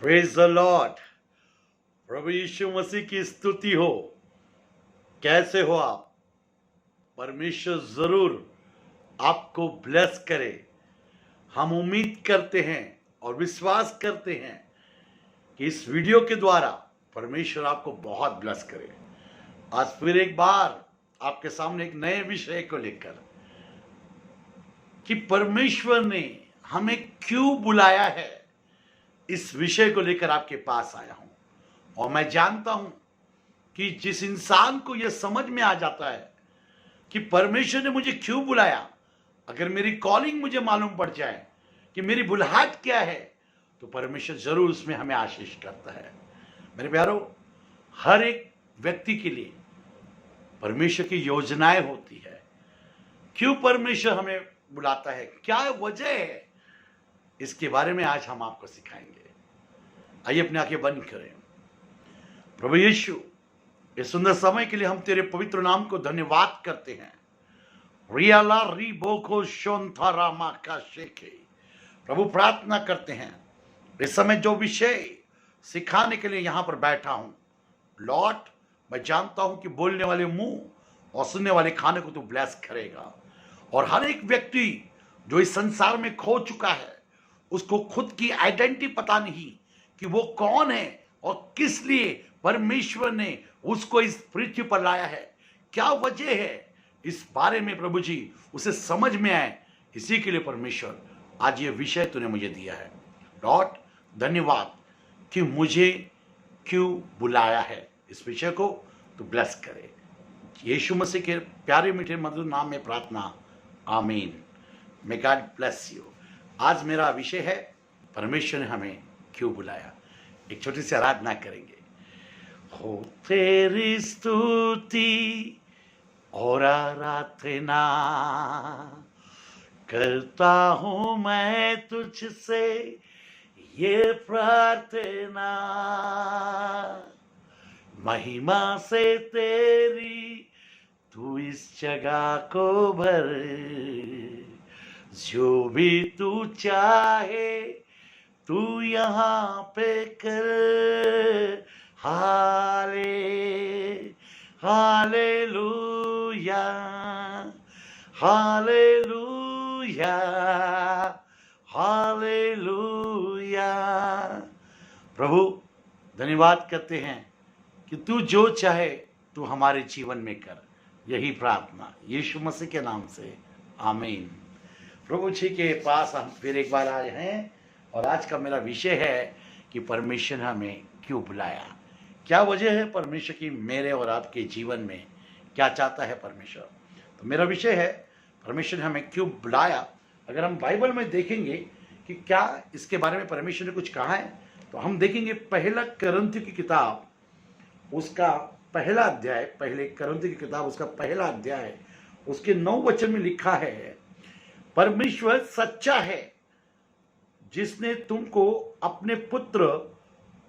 Praise the Lord. प्रभु यीशु मसीह की स्तुति हो। कैसे हो आप? परमेश्वर जरूर आपको ब्लेस करे। हम उम्मीद करते हैं और विश्वास करते हैं कि इस वीडियो के द्वारा परमेश्वर आपको बहुत ब्लेस करे। आज फिर एक बार आपके सामने एक नए विषय को लेकर कि परमेश्वर ने हमें क्यों बुलाया है, इस विषय को लेकर आपके पास आया हूं। और मैं जानता हूं कि जिस इंसान को यह समझ में आ जाता है कि परमेश्वर ने मुझे क्यों बुलाया, अगर मेरी कॉलिंग मुझे मालूम पड़ जाए कि मेरी बुलाहट क्या है, तो परमेश्वर जरूर उसमें हमें आशीष करता है। मेरे प्यारो, हर एक व्यक्ति के लिए परमेश्वर की योजनाएं होती है। क्यों परमेश्वर हमें बुलाता है, क्या वजह है, इसके बारे में आज हम आपको सिखाएंगे। आइए अपने आंखें बंद करें। प्रभु यीशु, इस सुंदर समय के लिए हम तेरे पवित्र नाम को धन्यवाद करते हैं। रियाला री बोको शोंथा रामा का शेखे। प्रभु, प्रार्थना करते हैं इस समय जो विषय सिखाने के लिए यहां पर बैठा हूं, लॉर्ड, मैं जानता हूं कि बोलने वाले मुंह और सुनने वाले खाने को तू ब्लेस करेगा। और हर एक व्यक्ति जो इस संसार में खो चुका है, उसको खुद की आइडेंटिटी पता नहीं कि वो कौन है और किस लिए परमेश्वर ने उसको इस पृथ्वी पर लाया है, क्या वजह है, इस बारे में प्रभु जी उसे समझ में आए। इसी के लिए परमेश्वर आज ये विषय तूने मुझे दिया है। लॉर्ड, धन्यवाद कि मुझे क्यों बुलाया है। इस विषय को तू ब्लेस करे। यीशु मसीह के प्यारे मीठे मधुर नाम में प्रार्थना, आमीन। May God bless you. आज मेरा विषय है परमेश्वर ने हमें क्यों बुलाया। एक छोटी सी आराधना करेंगे। हो तेरी स्तुति और आराधना करता हूं मैं तुझसे ये प्रार्थना, महिमा से तेरी तू इस जगह को भर, जो भी तू चाहे तू यहाँ पे कर। Hallelujah, hallelujah, hallelujah. प्रभु, धन्यवाद करते हैं कि तू जो चाहे तू हमारे जीवन में कर। यही प्रार्थना यीशु मसीह के नाम से, आमीन। प्रभु जी के पास हम फिर एक बार आए हैं और आज का मेरा विषय है कि परमेश्वर ने हमें क्यों बुलाया। क्या वजह है परमेश्वर की मेरे और आपके जीवन में, क्या चाहता है परमेश्वर। तो मेरा विषय है परमेश्वर ने हमें क्यों बुलाया। अगर हम बाइबल में देखेंगे कि क्या इसके बारे में परमेश्वर ने कुछ कहा है, तो हम देखेंगे पहला कुरिन्थियों की किताब उसका पहला अध्याय, पहले कुरिन्थियों की किताब उसका पहला अध्याय, उसके 9 वचन में लिखा है, परमेश्वर सच्चा है जिसने तुमको अपने पुत्र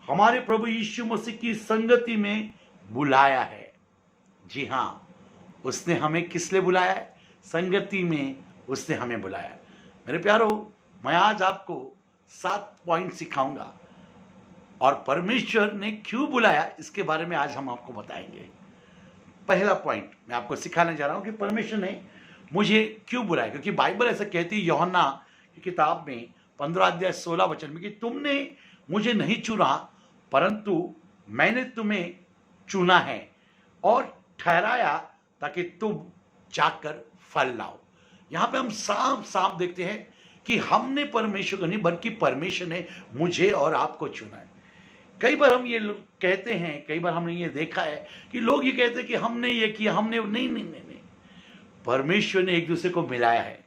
हमारे प्रभु यीशु मसीह की संगति में बुलाया है। जी हाँ, उसने हमें किस लिए बुलाया है? संगति में उसने हमें बुलाया। मेरे प्यारो, मैं आज आपको 7 पॉइंट सिखाऊंगा और परमेश्वर ने क्यों बुलाया इसके बारे में आज हम आपको बताएंगे। पहला पॉइंट मैं आपको सिखाने जा रहा हूं कि परमेश्वर ने मुझे क्यों बुलाया, क्योंकि बाइबल ऐसा कहती है यूहन्ना की किताब में 15 अध्याय 16 वचन में कि तुमने मुझे नहीं चुना परंतु मैंने तुम्हें चुना है और ठहराया ताकि तुम जाकर फल लाओ। यहां पे हम साफ साफ देखते हैं कि हमने परमेश्वर को नहीं बल्कि परमेश्वर ने मुझे और आपको चुना है। कई बार हम ये कहते हैं, कई बार हमने ये देखा है कि लोग ये कहते हैं कि हमने ये किया, हमने नहीं नहीं नहीं नहीं, परमेश्वर ने एक दूसरे को मिलाया है।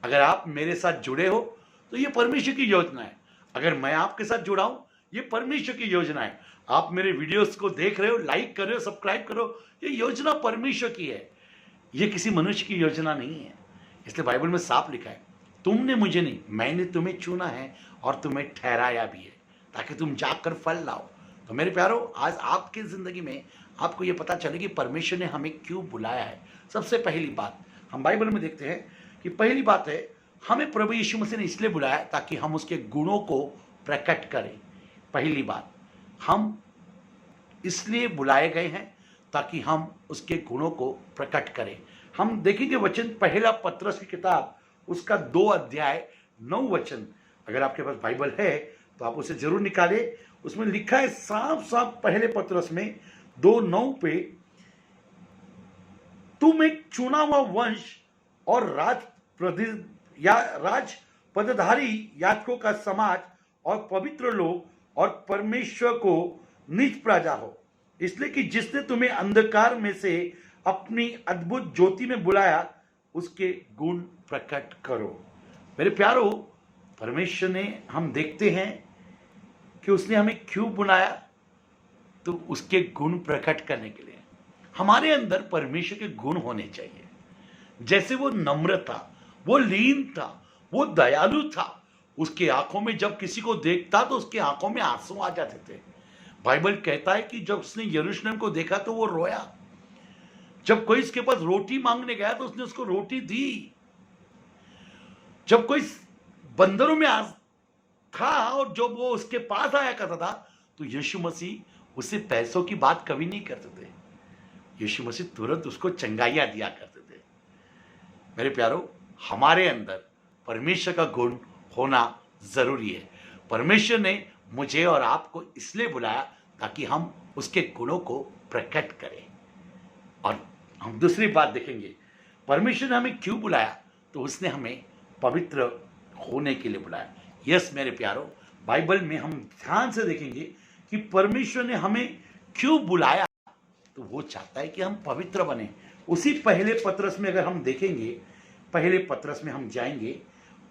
अगर आप मेरे साथ जुड़े हो तो ये परमेश्वर की योजना है। अगर मैं आपके साथ जुड़ा हूं, ये परमेश्वर की योजना है। आप मेरे वीडियोस को देख रहे हो, लाइक कर रहे हो, सब्सक्राइब करो, ये योजना परमेश्वर की है, ये किसी मनुष्य की योजना नहीं है। इसलिए बाइबल में साफ लिखा है, तुमने मुझे नहीं, मैंने तुम्हें चुना है और तुम्हें ठहराया भी है ताकि तुम जाकर फल लाओ। तो मेरे प्यारो, आज आपकी जिंदगी में आपको ये पता चले कि परमेश्वर ने हमें क्यों बुलाया है। सबसे पहली बात हम बाइबल में देखते हैं कि पहली बात है, हमें प्रभु यीशु मसीह ने इसलिए बुलाया ताकि हम उसके गुणों को प्रकट करें। पहली बात, हम इसलिए बुलाए गए हैं ताकि हम उसके गुणों को प्रकट करें। हम देखेंगे वचन, पहला पत्रस की किताब उसका 2 अध्याय 9 वचन। अगर आपके पास बाइबल है तो आप उसे जरूर निकालें। उसमें लिखा है साफ साफ पहले पत्रस में 2:9 पे, तुम एक चुना हुआ वंश और राज पदधारी याजकों का समाज और पवित्र लोग और परमेश्वर को निज प्रजा हो, इसलिए कि जिसने तुम्हें अंधकार में से अपनी अद्भुत ज्योति में बुलाया उसके गुण प्रकट करो। मेरे प्यारो, परमेश्वर ने, हम देखते हैं कि उसने हमें क्यों बुलाया, तो उसके गुण प्रकट करने के लिए। हमारे अंदर परमेश्वर के गुण होने चाहिए। जैसे वो नम्र था, वो लीन था, वो दयालु था। उसके आंखों में जब किसी को देखता तो उसके आंखों में आंसू आ जाते थे। बाइबल कहता है कि जब उसने यरूशलेम को देखा तो वो रोया। जब कोई इसके पास रोटी मांगने गया तो उसने उसको रोटी दी। जब कोई बंदरों में था और जब वो उसके पास आया करता था तो यीशु मसीह उससे पैसों की बात कभी नहीं करते थे। यीशु मसीह तुरंत उसको चंगाइयां दिया करते थे। मेरे प्यारो, हमारे अंदर परमेश्वर का गुण होना जरूरी है। परमेश्वर ने मुझे और आपको इसलिए बुलाया ताकि हम उसके गुणों को प्रकट करें। और हम दूसरी बात देखेंगे, परमेश्वर ने हमें क्यों बुलाया, तो उसने हमें पवित्र होने के लिए बुलाया। यस मेरे प्यारो, बाइबल में हम ध्यान से देखेंगे कि परमेश्वर ने हमें क्यों बुलाया, तो वो चाहता है कि हम पवित्र बने। उसी पहले पत्रस में अगर हम देखेंगे, पहले पत्रस में हम जाएंगे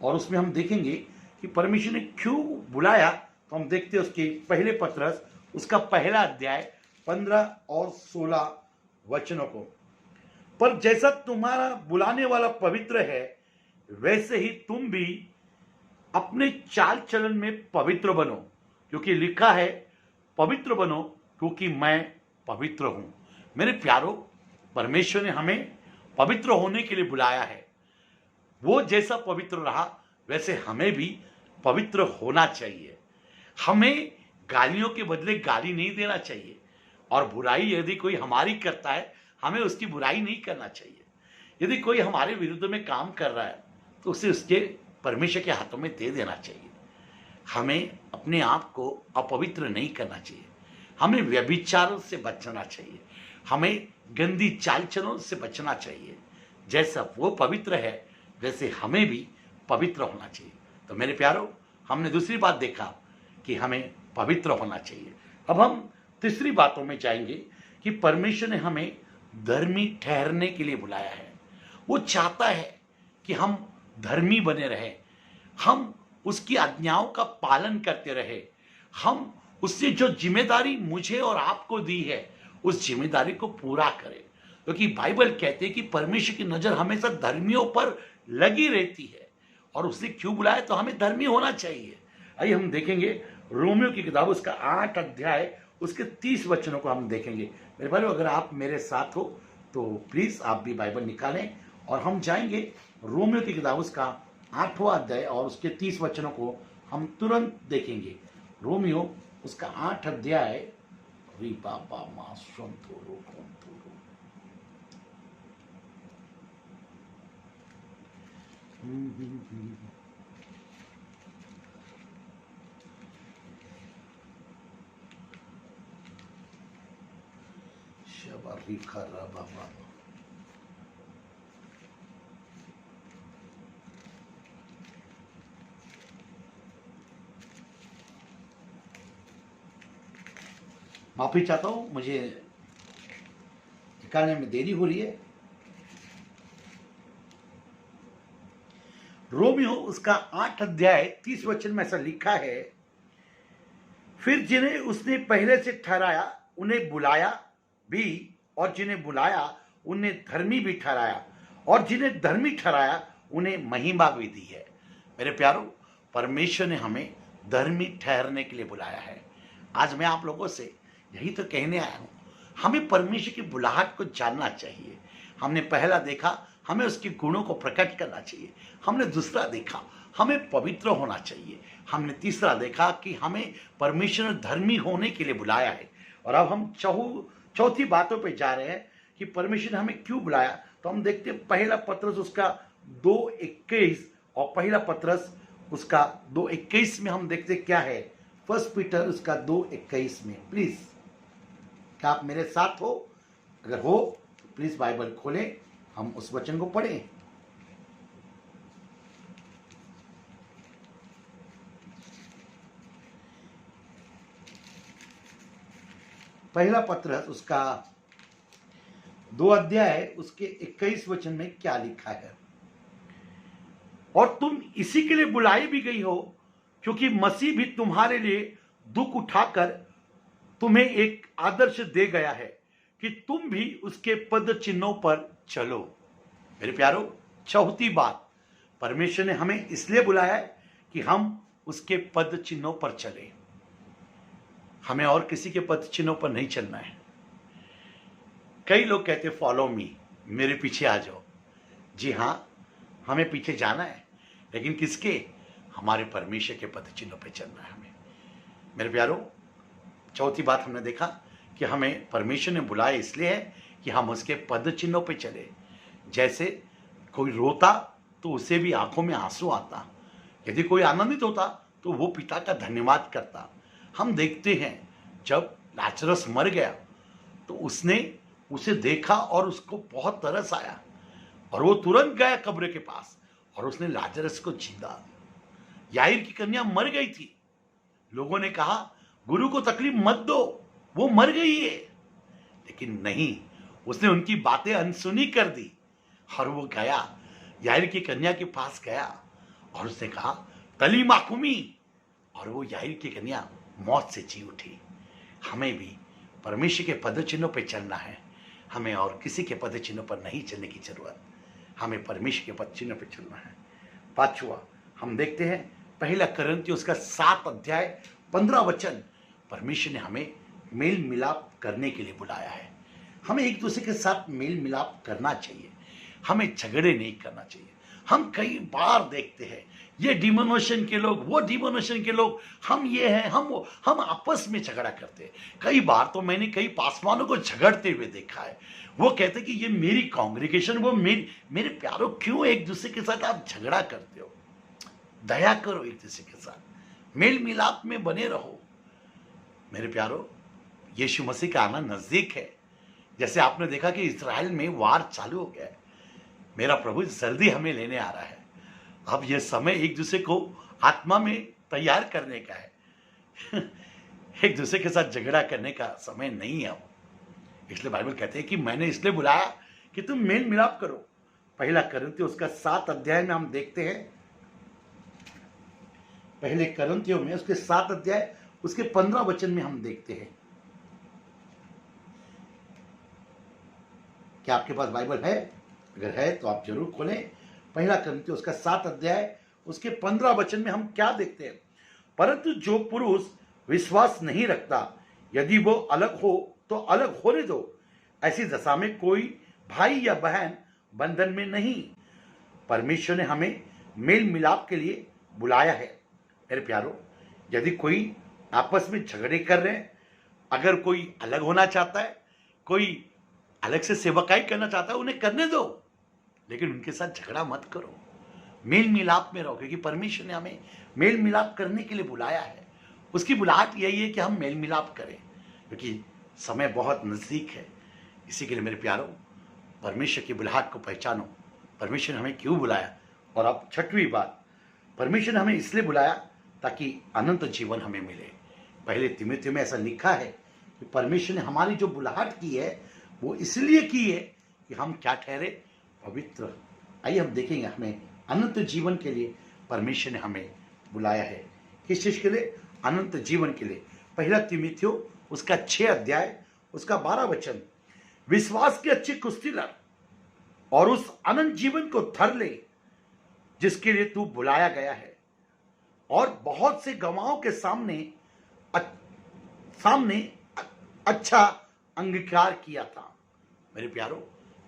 और उसमें हम देखेंगे कि परमेश्वर ने क्यों बुलाया। तो हम देखते हैं उसके पहले पत्रस उसका पहला अध्याय 15 और 16 वचनों को। पर जैसा तुम्हारा बुलाने वाला पवित्र है, वैसे ही तुम भी अपने चाल चलन में पवित्र बनो, क्योंकि लिखा है पवित्र बनो क्योंकि मैं पवित्र हूं। मेरे प्यारो, परमेश्वर ने हमें पवित्र होने के लिए बुलाया है। वो जैसा पवित्र रहा वैसे हमें भी पवित्र होना चाहिए। हमें गालियों के बदले गाली नहीं देना चाहिए, और बुराई यदि कोई हमारी करता है हमें उसकी बुराई नहीं करना चाहिए। यदि कोई हमारे विरुद्ध में काम कर रहा है तो उसे उसके परमेश्वर के हाथों में दे देना चाहिए। हमें अपने आप को अपवित्र नहीं करना चाहिए। हमें व्यभिचारों से बचना चाहिए। हमें गंदी चाल चलों से बचना चाहिए। जैसा वो पवित्र है वैसे हमें भी पवित्र होना चाहिए। तो मेरे प्यारो, हमने दूसरी बात देखा कि हमें पवित्र होना चाहिए। अब हम तीसरी बातों में जाएंगे कि परमेश्वर ने हमें धर्मी ठहरने के लिए बुलाया है। वो चाहता है कि हम धर्मी बने रहें, हम उसकी आज्ञाओं का पालन करते रहे, हम उससे जो जिम्मेदारी मुझे और आपको दी है उस जिम्मेदारी को पूरा करें। क्योंकि बाइबल कहते हैं कि परमेश्वर की नजर हमेशा धर्मियों पर लगी रहती है, और उसने क्यों बुलाया, तो हमें धर्मी होना चाहिए। आइए हम देखेंगे रोमियो की किताब उसका 8 अध्याय उसके 30 वचनों को हम देखेंगे। मेरे भाई, अगर आप मेरे साथ हो तो प्लीज आप भी बाइबल निकालें और हम जाएंगे रोमियो की किताब उसका 8वां अध्याय और उसके 30 वचनों को हम तुरंत देखेंगे। रोमियो उसका 8 अध्याय, री बाबा मा संतोरो कंतोरो। शबरी खरा बाबा। माफी चाहता हूं, मुझे निकालने में देरी हो रही है। रोमियो उसका 8 अध्याय 30 वचन में ऐसा लिखा है, फिर जिन्हें उसने पहले से ठहराया उन्हें बुलाया भी, और जिन्हें बुलाया उन्हें धर्मी भी ठहराया, और जिन्हें धर्मी ठहराया उन्हें महिमा भी दी है। मेरे प्यारो, परमेश्वर ने हमें धर्मी ठहरने के लिए बुलाया है। आज मैं आप लोगों से यही तो कहने आया हूं, हमें परमेश्वर की बुलाहट को जानना चाहिए। हमने पहला देखा, हमें उसके गुणों को प्रकट करना चाहिए। हमने दूसरा देखा, हमें पवित्र होना चाहिए। हमने तीसरा देखा कि हमें परमेश्वर ने धर्मी होने के लिए बुलाया है। और अब हम चौथी बातों पे जा रहे हैं कि परमेश्वर ने हमें क्यों बुलाया। तो हम देखते हैं पहला पत्रस उसका 2:21 और पहला पत्रस उसका 2:21 में हम देखते क्या है। फर्स्ट पीटर उसका 2:21 में, प्लीज क्या आप मेरे साथ हो? अगर हो प्लीज बाइबल खोलें, हम उस वचन को पढ़ें। पहला पत्रस उसका 2 अध्याय उसके 21 वचन में क्या लिखा है। और तुम इसी के लिए बुलाई भी गई हो क्योंकि मसीह भी तुम्हारे लिए दुख उठाकर तुम्हें एक आदर्श दे गया है कि तुम भी उसके पद चिन्हों पर चलो। मेरे प्यारो, चौथी बात, परमेश्वर ने हमें इसलिए बुलाया है कि हम उसके पद चिन्हों पर चले। हमें और किसी के पद चिन्हों पर नहीं चलना है। कई लोग कहते फॉलो मी, मेरे पीछे आ जाओ। जी हाँ, हमें पीछे जाना है, लेकिन किसके? हमारे परमेश्वर के पद चिन्हों पर चलना है हमें। मेरे प्यारो, चौथी बात हमने देखा कि हमें परमेश्वर ने बुलाया इसलिए है कि हम उसके पद चिन्हों पे चले। जैसे कोई रोता तो उसे भी आंखों में आंसू आता, यदि कोई आनंदित होता तो वो पिता का धन्यवाद करता। हम देखते हैं जब लाजरस मर गया तो उसने उसे देखा और उसको बहुत तरस आया और वो तुरंत गया कब्र के पास और उसने लाजरस को जिंदा। याईर की कन्या मर गई थी, लोगों ने कहा गुरु को तकलीफ मत दो, वो मर गई है, लेकिन नहीं, उसने उनकी बातें अनसुनी कर दी और वो गया याईर की कन्या के पास गया और उसने कहा तली माखुमी, और वो याईर की कन्या मौत से जी उठी। हमें भी परमेश्वर के पद चिन्हों पर चलना है, हमें और किसी के पद चिन्हों पर नहीं चलने की जरूरत, हमें परमेश्वर के पद चिन्हों पर चलना है। पांचवा हम देखते हैं पहला कुरिन्थियों उसका 7 अध्याय 15 वचन, परमेश्वर ने हमें मेल मिलाप करने के लिए बुलाया है। हमें एक दूसरे के साथ मेल मिलाप करना चाहिए, हमें झगड़े नहीं करना चाहिए। हम कई बार देखते हैं ये डिमोनेशन के लोग, वो डिमोनेशन के लोग, हम ये हैं, हम वो, हम आपस में झगड़ा करते हैं। कई बार तो मैंने कई पासवानों को झगड़ते हुए देखा है। वो कहते कि ये मेरी कांग्रेगेशन, वो मेरे प्यारों, क्यों एक दूसरे के साथ आप झगड़ा करते हो? दया करो एक दूसरे के साथ, मेल मिलाप में बने रहो। मेरे प्यारो, यीशु मसीह का आना नजदीक है। जैसे आपने देखा कि इस्राएल में वार चालू हो गया है। मेरा प्रभु जल्दी हमें लेने आ रहा है। अब यह समय एक दूसरे को आत्मा में तैयार करने का है एक दूसरे के साथ झगड़ा करने का समय नहीं है। इसलिए बाइबल कहते हैं कि मैंने इसलिए बुलाया कि तुम मेल मिलाप करो। पहला कुरिन्थियों उसका 7 अध्याय में हम देखते हैं, पहले कुरिन्थियों में उसके 7 अध्याय उसके 15 वचन में हम देखते हैं। क्या आपके पास बाइबल है? अगर है तो आप जरूर खोलें। पहला कुरिन्थियों उसका 7 अध्याय उसके 15 वचन में हम क्या देखते हैं। परंतु जो पुरुष विश्वास नहीं रखता, यदि वो अलग हो तो अलग होने दो। ऐसी दशा में कोई भाई या बहन बंधन में नहीं। परमेश्वर ने हमें मेल मिलाप के लिए बुलाया है। मेरे प्यारो, यदि कोई आपस में झगड़े कर रहे हैं, अगर कोई अलग होना चाहता है, कोई अलग से सेवकाई करना चाहता है, उन्हें करने दो, लेकिन उनके साथ झगड़ा मत करो। मेल मिलाप में रहो, क्योंकि परमेश्वर ने हमें मेल मिलाप करने के लिए बुलाया है। उसकी बुलाहट यही है कि हम मेल मिलाप करें, क्योंकि समय बहुत नजदीक है। इसी के लिए मेरे प्यारो, परमेश्वर की बुलाहट को पहचानो। परमेश्वर ने हमें क्यों बुलाया। और अब छठवीं बात, परमेश्वर ने हमें इसलिए बुलाया ताकि अनंत जीवन हमें मिले। पहले तिमुथियों में ऐसा लिखा है कि परमेश्वर ने हमारी जो बुलाहट की है वो इसलिए की है कि हम क्या ठहरे? पवित्र। आइए हम देखेंगे, हमें अनंत जीवन के लिए परमेश्वर ने हमें बुलाया है। किस चीज के लिए? अनंत जीवन के लिए। पहला तिमुथियों उसका 6 अध्याय उसका 12 वचन, विश्वास की अच्छी कुश्ती लड़ और उस अनंत जीवन को धर ले जिसके लिए तू बुलाया गया है और बहुत से गवाहों के सामने अच्छा अंगीकार किया था। मेरे प्यारो,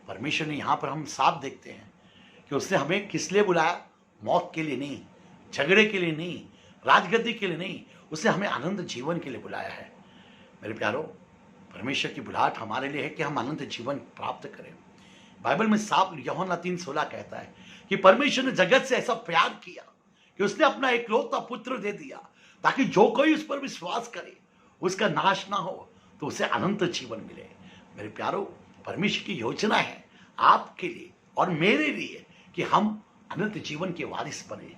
परमेश्वर ने यहां पर हम साफ देखते हैं कि उसने हमें किस लिए बुलाया? मौत के लिए नहीं, झगड़े के लिए नहीं, राजगद्दी के लिए नहीं, उसने हमें अनंत जीवन के लिए बुलाया है। मेरे प्यारो, परमेश्वर की बुलाहट हमारे लिए है कि हम अनंत जीवन प्राप्त करें। बाइबल में साफ यूहन्ना 3:16 कहता है कि परमेश्वर ने जगत से ऐसा प्यार किया कि उसने अपना एकलौता पुत्र दे दिया, ताकि जो कोई उस पर विश्वास करे उसका नाश ना हो, तो उसे अनंत जीवन मिले। मेरे प्यारो, परमेश्वर की योजना है आपके लिए और मेरे लिए कि हम अनंत जीवन के वारिस बने।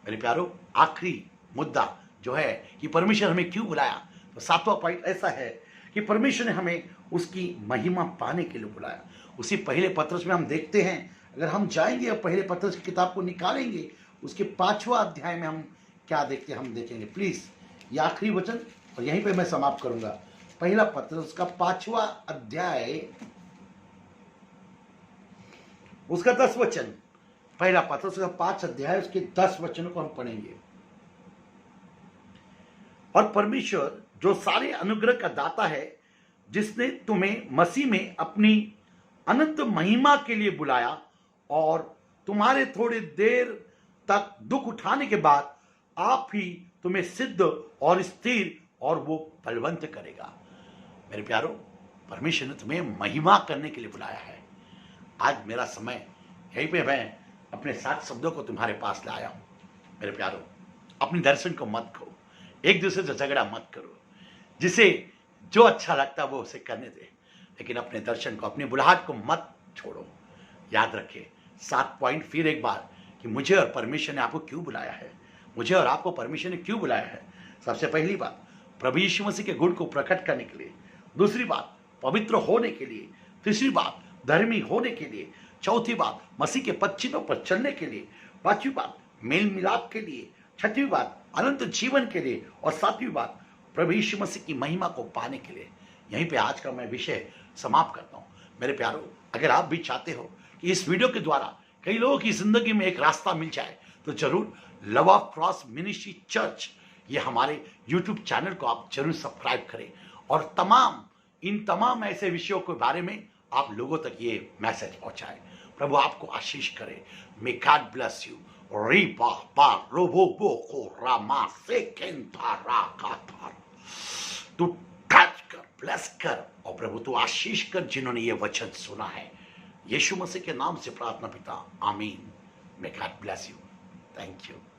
मेरे प्यारो, आखिरी मुद्दा जो है कि परमेश्वर हमें क्यों बुलाया, तो 7वां पॉइंट ऐसा है कि परमेश्वर ने हमें उसकी महिमा पाने के लिए बुलाया। उसी पहले पत्रस में हम देखते हैं, अगर हम जाएंगे और पहले पत्रस की किताब को निकालेंगे, उसके 5वां अध्याय में हम क्या देखते हैं, हम देखेंगे। प्लीज ये आखिरी वचन, और यहीं पे मैं समाप्त करूंगा। पहला पत्रस का 5वां अध्याय, उसका 10 वचन। पहला पत्रस का 5 अध्याय, उसके 10 वचनों को हम पढ़ेंगे। और परमेश्वर जो सारे अनुग्रह का दाता है, जिसने तुम्हें मसीह में अपनी अनंत महिमा के लिए बुलाया और तुम्हारे थोड़ी देर तक दुख उठाने के बाद आप ही तुम्हें सिद्ध और स्थिर और वो बलवंत करेगा। मेरे प्यारो, परमेश्वर ने तुम्हें महिमा करने के लिए बुलाया है। आज मेरा समय यहीं पे मैं अपने 7 शब्दों को तुम्हारे पास लाया हूं। मेरे प्यारो, अपने दर्शन को मत खो, एक दूसरे से झगड़ा मत करो, जिसे जो अच्छा लगता है वो उसे करने दे, लेकिन अपने दर्शन को, अपनी बुलाहट को मत छोड़ो। याद रखिए 7 पॉइंट फिर एक बार, कि मुझे और परमेश्वर ने आपको क्यों बुलाया है, मुझे और आपको परमेश्वर ने क्यों बुलाया है। सबसे पहली बात, प्रभु यीशु मसीह के गुण को प्रकट करने के लिए। दूसरी बात, पवित्र होने के लिए। तीसरी बात, धर्मी होने के लिए। चौथी बात, मसीह के पद पर चलने के लिए। पांचवी बात, मेल मिलाप के लिए। छठवीं बात, अनंत जीवन के लिए। और सातवीं बात, प्रभु यीशु मसीह की महिमा को पाने के लिए। यहीं पे आज का मैं विषय समाप्त करता हूं। मेरे प्यारो, अगर आप भी चाहते हो कि इस वीडियो के द्वारा कई लोगों की जिंदगी में एक रास्ता मिल जाए, तो जरूर love of cross ministry church, ये हमारे YouTube चैनल को आप जरूर सब्सक्राइब करें, और इन तमाम ऐसे विषयों के बारे में आप लोगों तक ये मैसेज पहुंचाएं। प्रभु आपको आशीष करे। May God bless you. Reeba बा रोबो बो को रामा से केंतारा कातार। तू टच कर, ब्लेस कर, और प्रभु तू आशीष कर जिन्होंने ये वचन सुना है। यीशु मसीह के नाम से प्रार्थना पिता, आमीन। May God bless you. Thank you.